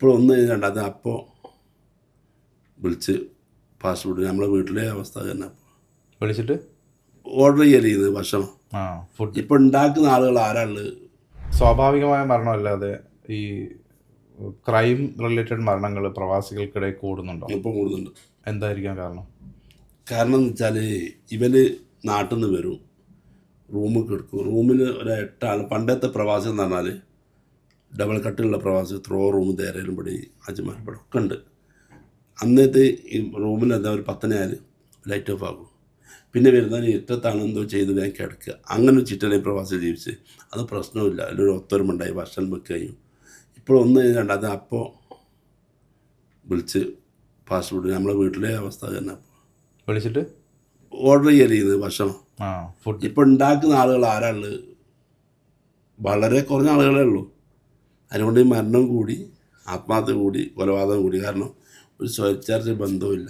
ഇപ്പോഴൊന്നും രണ്ടാമത് അപ്പോൾ വിളിച്ച് ഫാസ്റ്റ് ഫുഡ് നമ്മളെ വീട്ടിലെ അവസ്ഥ തന്നെ വിളിച്ചിട്ട് ഓർഡർ ചെയ്യരുത് ഭക്ഷണം. ഫുഡ് ഇപ്പോൾ ഉണ്ടാക്കുന്ന ആളുകൾ ആരാളുള്ളത്? സ്വാഭാവികമായ മരണമല്ലാതെ ഈ ക്രൈം റിലേറ്റഡ് മരണങ്ങൾ പ്രവാസികൾക്കിടയിൽ കൂടുന്നുണ്ടോ? ഇപ്പം കൂടുന്നുണ്ട്. എന്തായിരിക്കാം കാരണം? കാരണം എന്ന് വെച്ചാൽ ഇവർ നാട്ടിൽ നിന്ന് വരും, റൂമിൽ കിടക്കും. റൂമിൽ ഒരു 8 ആൾ. പണ്ടത്തെ പ്രവാസി എന്ന് പറഞ്ഞാൽ ഡബിൾ കട്ടിലുള്ള പ്രവാസി എത്രയോ റൂം തേരയിലും പടി അജ്മാർപ്പടി ഒക്കെ ഉണ്ട്. അന്നത്തെ ഈ റൂമിൽ എന്താ ഒരു 10 ലൈറ്റ് ഓഫ് ആകും. പിന്നെ വരുന്നതിന് ഇറ്റത്താണ് എന്തോ ചെയ്ത് വേഗം കിടക്കുക. അങ്ങനെ ഒരു ചിറ്റനെ പ്രവാസി ജീവിച്ച് അത് പ്രശ്നമില്ല. അതിലൊരു ഒത്തൊരുമുണ്ടായി ഭക്ഷണം വെക്കുകയും. ഇപ്പോഴൊന്നും രണ്ടാമത് അപ്പോൾ വിളിച്ച് ഫാസ്റ്റ് ഫുഡ് നമ്മളെ വീട്ടിലെ അവസ്ഥ തന്നെ വിളിച്ചിട്ട് ഓർഡർ ചെയ്യരുത് ഭക്ഷണം. ഫുഡ് ഇപ്പോൾ ഉണ്ടാക്കുന്ന ആളുകൾ ആരാളുള്ളത്? വളരെ കുറഞ്ഞ ആളുകളേ ഉള്ളൂ. അതുകൊണ്ട് ഈ മരണം കൂടി, ആത്മഹത്യ കൂടി, കൊലപാതകം കൂടി. കാരണം ഒരു സ്വയച്ചാർജ് ബന്ധവുമില്ല.